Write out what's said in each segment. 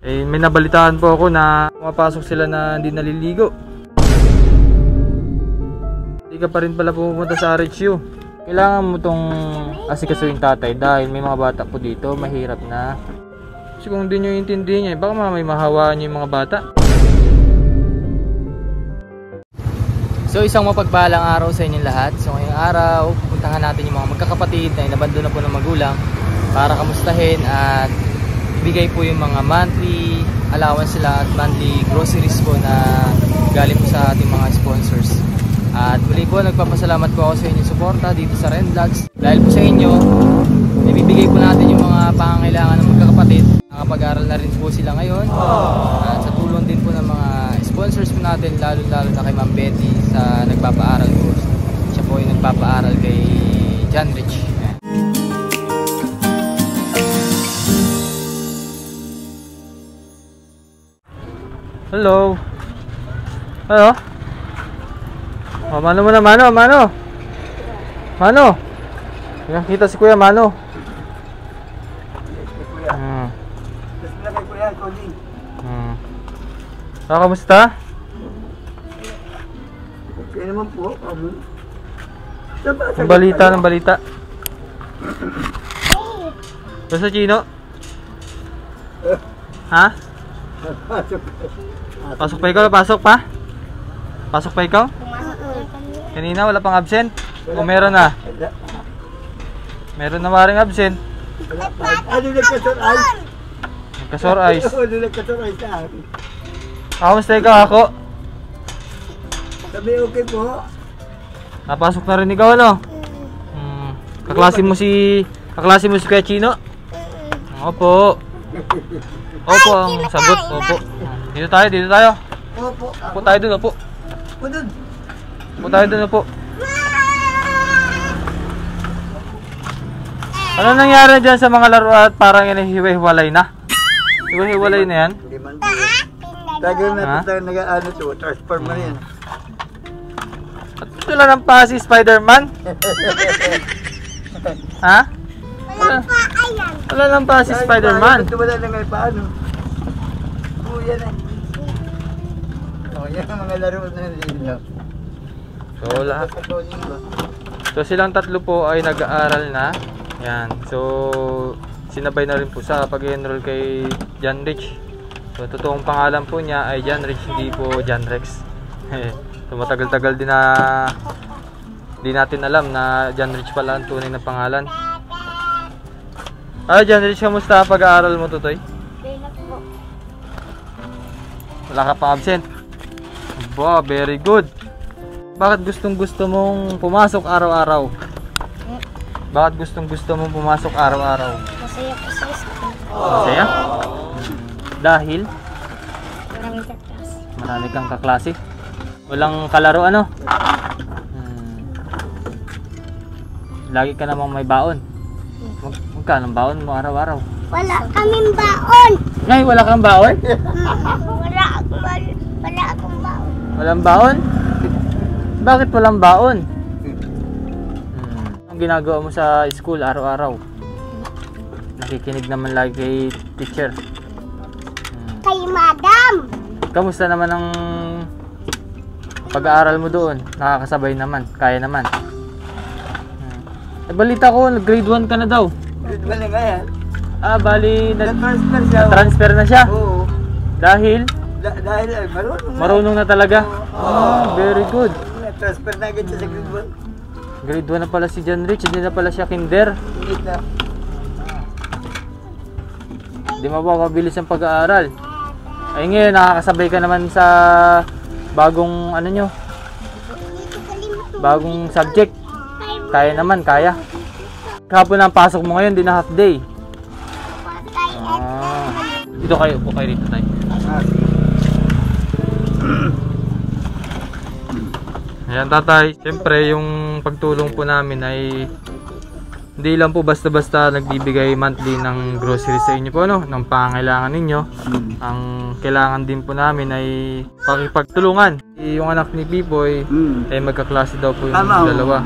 Eh, may nabalitaan po ako na pumapasok sila na hindi naliligo. Hindi ka pa rin pala pumunta sa RHU. Kailangan mo tong asikasuhin tatay dahil may mga bata po dito, mahirap na. Kasi kung hindi nyo intindihin niya, baka may mahawaan nyo yung mga bata. So isang mapagpalang araw sa inyong lahat. So ngayong araw, pupuntahan natin yung mga magkakapatid na inabando na po ng magulang para kamustahin at bigay po yung mga monthly allowance sila at monthly groceries po na galing po sa ating mga sponsors. At muli po, nagpapasalamat po ako sa inyong suporta dito sa Ren Vlogs. Dahil po sa inyo, ibibigay po natin yung mga pangangailangan ng magkakapatid. Nakapag-aral na rin po sila ngayon. At sa tulong din po ng mga sponsors po natin, lalo-lalo na kay Ma'am Betty sa nagpapaaral po. Siya po yung nagpapaaral kay John Rich. Hello. Hello. Oh, Mano mo na, Mano. Nakita si Kuya Mano. Kamusta? Okay naman po. Ang balita. Basta Chino? Ha? Pasok pa ikaw? Pasok pa ikaw? Kanina wala pang absent? O meron na? Meron na maring absent? Ano nagkasor ice? Nagkasor ice? Ano nagkasor ice sa akin? Kamusta ikaw ako? Sabi okay po. Napasok na rin ikaw ano? Kaklase mo si Kuya Chino? Opo. Opo ang sagot. Opo. Dito tayo. Opo. Opo tayo dun, opo. Opo tayo dun, opo. Ano nangyari dyan sa mga laro at parang hiwa-hiwalay na? Hiwa-hiwalay na yan? Hindi man po. Tagal na tayo nag-ano to, transform na yan. At wala nang pa si Spider-Man? Ha? Wala nang pa si Spider-Man. Wala na ngayon paano. Yan eh. Oh, yan ang mga laro na nila. So lahat. So silang tatlo po ay nag-aaral na. Yan. So sinabay na rin po sa pag-enroll kay John Rich. So totoong pangalan po niya ay John Rich, hindi po John Rex. So matagal-tagal din na di natin alam na John Rich pala ang tunay na pangalan. John Rich, kamusta pag-aaral mo, Tutoy? Wala ka pang absent? Wow, very good. Bakit gustong-gusto mong pumasok araw-araw? Bakit gustong-gusto mong pumasok araw-araw? Masaya ko sa school. Masaya? Dahil? Maraming kaklase. Marami kang kaklase? Walang kalaro ano? Lagi ka namang may baon. Magkano ang baon mo araw-araw? Wala kaming baon. Ngay, wala kang baon? Wala akong baon. Walang baon? Bakit walang baon? Ang ginagawa mo sa school araw-araw? Nakikinig naman lagi kay teacher. Kay madam. Kamusta naman ang pag-aaral mo doon? Nakakasabay naman? Kaya naman? Balita ko, grade 1 ka na daw. Grade 1 na nga yan. Bali, na-transfer siya. Transfer na siya? Oo. Dahil? Dahil marunong na talaga? Very good. Na-transfer na agad siya sa grade 1. Grade 1 na pala si John Rich, hindi na pala siya kinder. Hindi na. Hindi mapapabilis ang pag-aaral. Ay ngayon, nakakasabay ka naman sa bagong ano nyo? Bagong subject. Kaya naman, kaya. Kahapon ang pasok mo ngayon, di na half day. Dito kayo, upo kayo rito tayo. Ayan tatay, siyempre yung pagtulong po namin ay hindi lang po basta-basta nagbibigay monthly ng groceries sa inyo po, no? Ng pangangailangan ninyo. Ang kailangan din po namin ay pakipagtulungan. Yung anak ni Pipoy ay magkaklase daw po yung dalawa.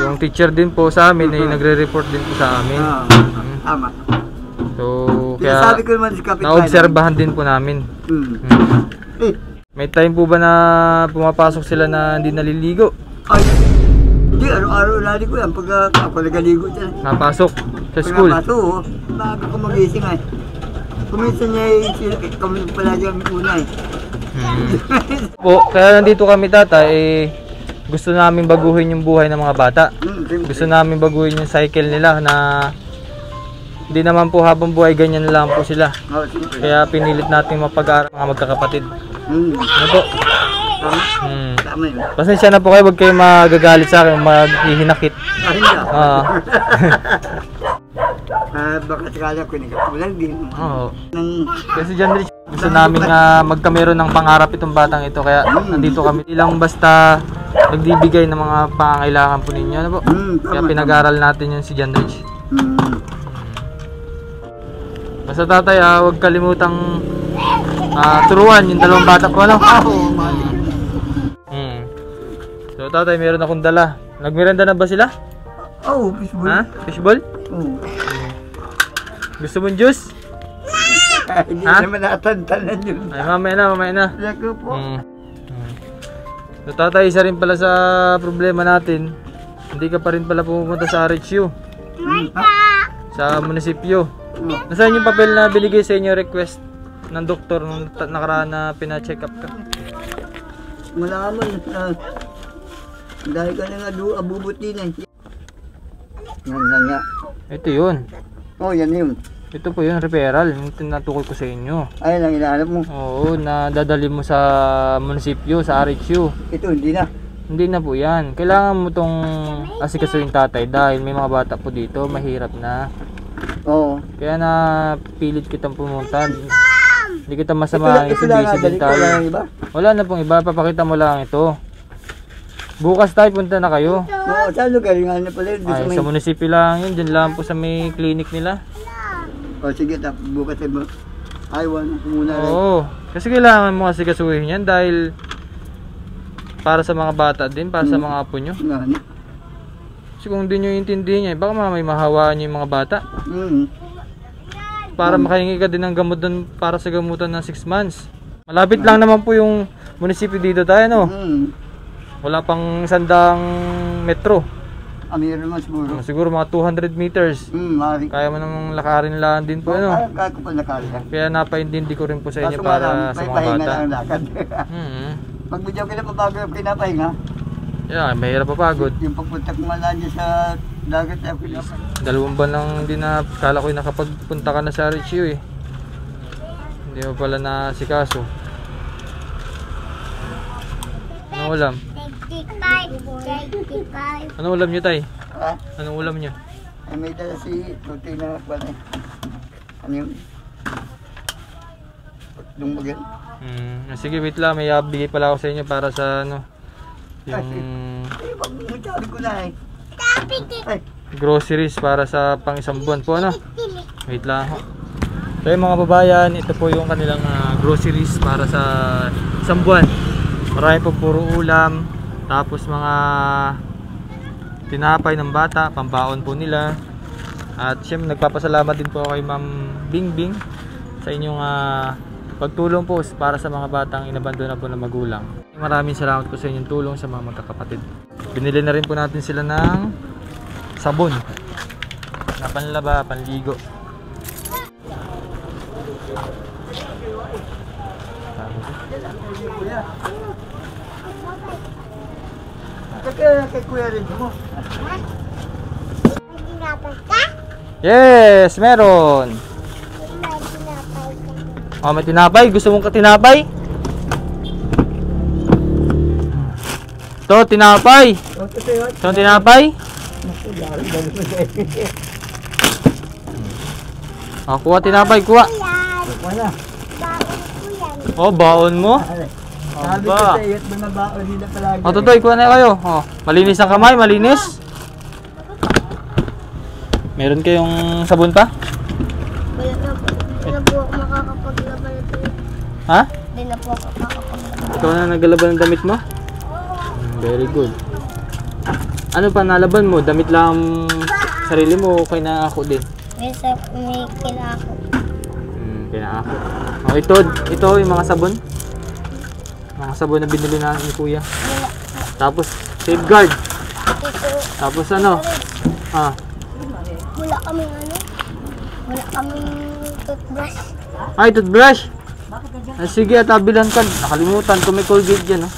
Yung teacher din po sa amin ay nagre-report din po sa amin. Tama. So Kaya Sabi ko naman si Kapitbahay. naobserbahan din po namin. Hmm. Eh, May time po ba na pumapasok sila na hindi naliligo? ay, hindi, araw-araw lali ko yan. Pag ako nagaligo dyan. Napasok sa school? Pagkapaso, bago ko magising ay. Kuminsan niya kami palagi ang una eh. Po, kaya nandito kami tata, gusto namin baguhin yung buhay ng mga bata. Gusto namin baguhin yung cycle nila na hindi naman po habang buhay ganyan na lang po sila. Oh, siyempre. Kaya pinilit natin mapag-aral mga magkakapatid. Ano po? Tama yun. Pasensya na po kayo, huwag kayo magagalit sa akin, maghihinakit. Ah, hindi Oo. Baka sakala ko nagkapulang din. Oo. Nang, Kasi John Rich, gusto namin magkameron ng pangarap itong batang ito. Kaya nandito kami. Ilang basta nagbibigay ng mga pangangailangan po ninyo. Ano po? Kaya pinag-aral natin yun si John Rich. Basta tatay, huwag kalimutang turuan yung dalawang bata po. Ano? So tatay, meron akong dala. Nagmerenda na ba sila? oh, fishball. Ha? Fishball? Oh. Gusto mong juice? Hindi Ha? naman natantanan yun. Ay, mamaya na, mamaya na. Lako po. So tatay, isa rin pala sa problema natin, hindi ka pa rin pala pumunta sa RHU, sa munisipyo. Nasaan yung papel na binigay sa inyo request ng doktor nung nakaraan na pina-check up ka? Malaman. Dahil ka na nga abubuti na. Yan nga. Ito yun. Oh, yan yun. Ito po yung referral, yung tinatukoy ko sa inyo. Ay, lang inaanap mo. Oo, na dadali mo sa munisipyo, sa RHU. Ito, hindi na. Hindi na po yan. Kailangan mo tong asikasuhin tatay dahil may mga bata po dito, mahirap na. Oo. Kaya na pilit kitang pumunta. Hindi kita masama Ito lang busy din tayo. iba. Wala na pong iba, papakita mo lang ito. Bukas tayo punta na kayo. Oo, saan lugar? Yung ano pala yun? Ay, sa munisipyo lang yun, dyan lang po sa may clinic nila. O sige, bukas tayo. Ay, wala muna rin. Oo, kasi kailangan mo kasi kasuhin yan dahil para sa mga bata din, para sa mga apo nyo. Ngani. Kasi kung hindi nyo intindihin niya, baka may mahawaan nyo yung mga bata. Para makahingi ka din ng gamot dun para sa gamutan ng 6 months. Malapit lang naman po yung munisipyo dito tayo, no? Wala pang 100 metro. Meron naman siguro. Siguro mga 200 meters. Mari. Kaya mo namang lakarin lang din po, ano? Kaya ko pa nakalya. Kaya napaintindi ko rin po sa inyo para sa mga pahinga bata. lang ang lakad. Pag medyo pinapabago yung pinapahinga, Yeah, mahirap papagod. yung pagpunta ko malaan dyan sa dagat ay pinapahinga. 2 buwan lang hindi na, kala ko yung nakapagpunta ka na sa RHU eh. Hindi mo pala na si Kaso. Anong ulam? 35. Anong ulam nyo tay? Ha? Anong ulam nyo? Ay may dala si Tuti na kwan eh. Ano yun? Lumbagan. Sige wait lang, may bigay pala ako sa inyo para sa ano, yung Ay, pag mutsabi ko na eh. Ay, groceries para sa pang 1 buwan po, ano? Wait lang ho. So yung mga babayan, ito po yung kanilang groceries para sa 1 buwan. Marami po puro ulam, tapos mga tinapay ng bata, pambaon po nila. At siyempre nagpapasalamat din po ako kay Ma'am Bingbing sa inyong pagtulong po para sa mga batang inabandona po ng magulang. Maraming salamat po sa inyong tulong sa mga magkakapatid. Binili na rin po natin sila ng sabon na panlaba, panligo. kay Kuya rin mo. Tinapay ka? Yes, meron. May tinapay ka. Oh, may tinapay. Gusto mong katinapay? Ito, tinapay. Ito, tinapay. Oh, kuha tinapay, kuha. Yan. Wala. Baon ko yan. Oh, baon mo. Sabi ko Aba. sa iyo at mga baon nila palagi. Oh, Totoy, kuha na kayo. Oh, malinis ang kamay, malinis. Meron kayong sabon pa? Wala na po. Hindi na po ako makakapaglaban ito. Ha? Hindi na po ako makakapaglaban. Ikaw na naglalaban ng damit mo? Very good. Ano pa nalaban mo? Damit lang sarili mo o kay na ako din? May kinako. Kaya ako. Oh, ito yung mga sabon. Mga sabon na binili na ni Kuya. Tapos safeguard. Ito. Tapos ano? Wala kaming ano? Wala kaming toothbrush. Ay, toothbrush. Sige, tabilan ka. Nakalimutan ko may Colgate dyan, no?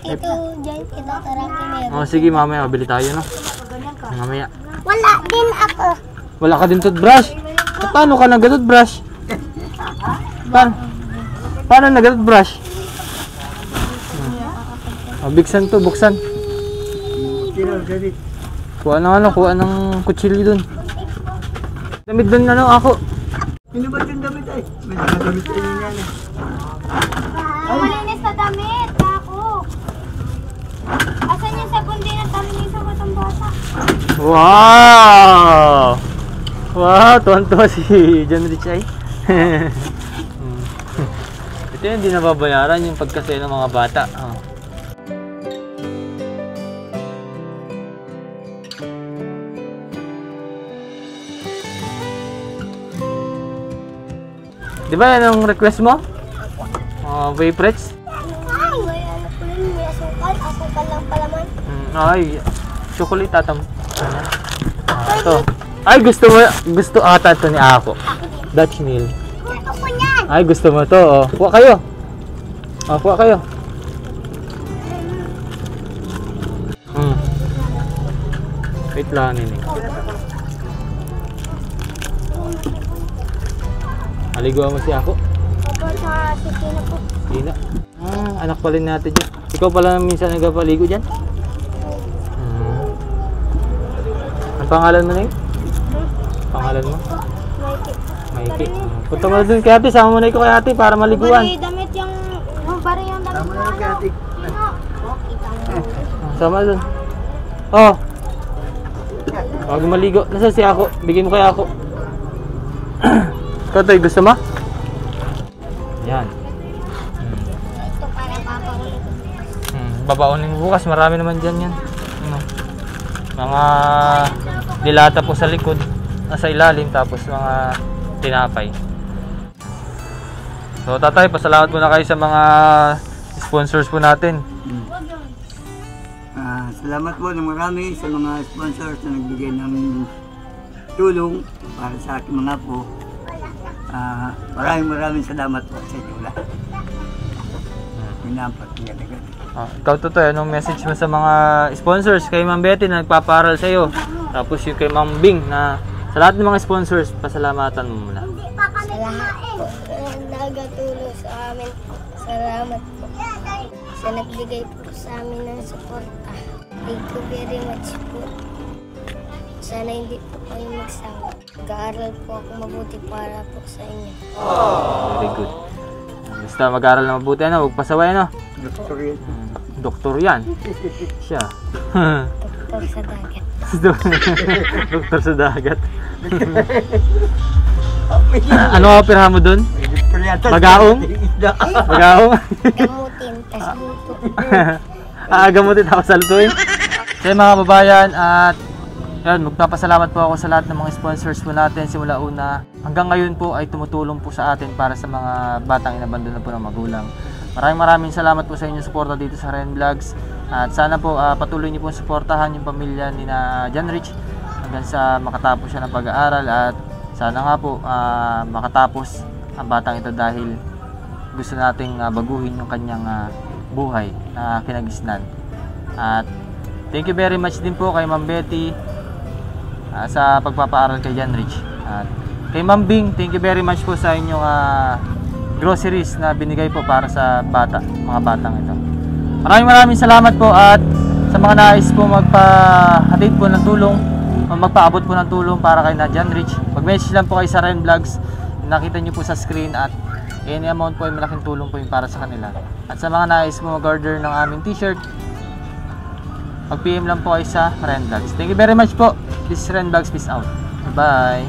Ito, dyan kita taraki meron. Sige, mamaya mabili tayo, no? Mamaya. Wala din ako. Wala ka din toothbrush? Paano ka nag-toothbrush? Paano nag-toothbrush? Buksan to, buksan. Kuha ng kutsilyo dun. Damit dun ako. Ano ba yung damit ay? May damit kayo yan eh. Malinis na damit, ako. Asan yung sabon din at tali sa batang bata? Wow! Wow, tuwan-tuwa si John Rich ay. Ito yung hindi nababayaran yung pagkasaya ng mga bata. Di ba yan ang request mo? Vaporets? Ay, may ano po yun, may asukal. Asukal lang palaman. Ay, chocolate tatam. Ito. Ay, gusto ata ito ni Ako. Dutch meal. Ito po yan. Ay, gusto mo to. Kuha kayo. Kuha kayo. Wait lang nini. Aliguan mo si Ako. Opo, sa Tina po. Tina. Anak pa rin natin dyan. Ikaw pala minsan nagpapaligo dyan? Ang pangalan mo na yun? Pangalan mo? Mikey. Mikey. Punta mo na dun kay ate. Sama mo na ikaw kay ate para maliguan. Bari damit yung... Bari yung damit Tama na kay ate. Sama dun. Huwag maligo. Nasa si Ako? Bigay mo kay Ako. Ikaw tayo, gusto mo? Yan. Ito para papaulit. Babaunin mo bukas. Marami naman dyan yan. Mga dilata po sa likod. Nasa ilalim. Tapos mga tinapay. So tatay, pasalamat po na kayo sa mga sponsors po natin. Salamat po ng marami sa mga sponsors na nagbigay ng tulong para sa aking mga po. Maraming salamat po sa inyo lahat. Pinampat niya na ganun. Ikaw Totoy, anong message mo sa mga sponsors? Kay Ma'am Betty na nagpaparal sa iyo. Tapos yung kay Ma'am Bing na sa lahat ng mga sponsors, pasalamatan mo muna. Sa lahat po na nagatulong sa amin. Salamat po. Sa nagbigay po sa amin ng suporta. Thank you very much po. Sana hindi po kayo magsawa. Mag-aaral po ako mabuti para po sa inyo. Very good. Basta mag-aaral na mabuti, huwag pasaway, Doktor yan. Doktor yan. Siya. Doktor sa dagat. Doktor sa dagat. Ano ang operahan mo dun? Magaong? Magaong? Gamutin, tas luto. Gamutin ako sa lutuin. Kaya mga babayan, at yan, magpapasalamat po ako sa lahat ng mga sponsors po natin simula una. Hanggang ngayon po ay tumutulong po sa atin para sa mga batang inabandon na po ng magulang. Maraming salamat po sa inyong suporta dito sa Ren Vlogs. At sana po patuloy niyo po suportahan yung pamilya ni na John Rich hanggang sa makatapos siya ng pag-aaral. At sana nga po makatapos ang batang ito dahil gusto nating baguhin yung kanyang buhay na kinagisnan. At thank you very much din po kay Ma'am Betty sa pagpapaaral kay John Rich. At kay Ma'am Bing, thank you very much po sa inyong groceries na binigay po para sa mga batang ito. Maraming salamat po, at sa mga nais po magpahatid po ng tulong o magpaabot po ng tulong para kay na John Rich, mag-message lang po kayo sa Ren Vlogs. Nakita nyo po sa screen, at any amount po ay malaking tulong po yung para sa kanila. At sa mga nais po mag-order ng aming t-shirt, mag-PM lang po kayo sa Ren Vlogs. Thank you very much po. This is Ren Vlogs. Peace out. Bye.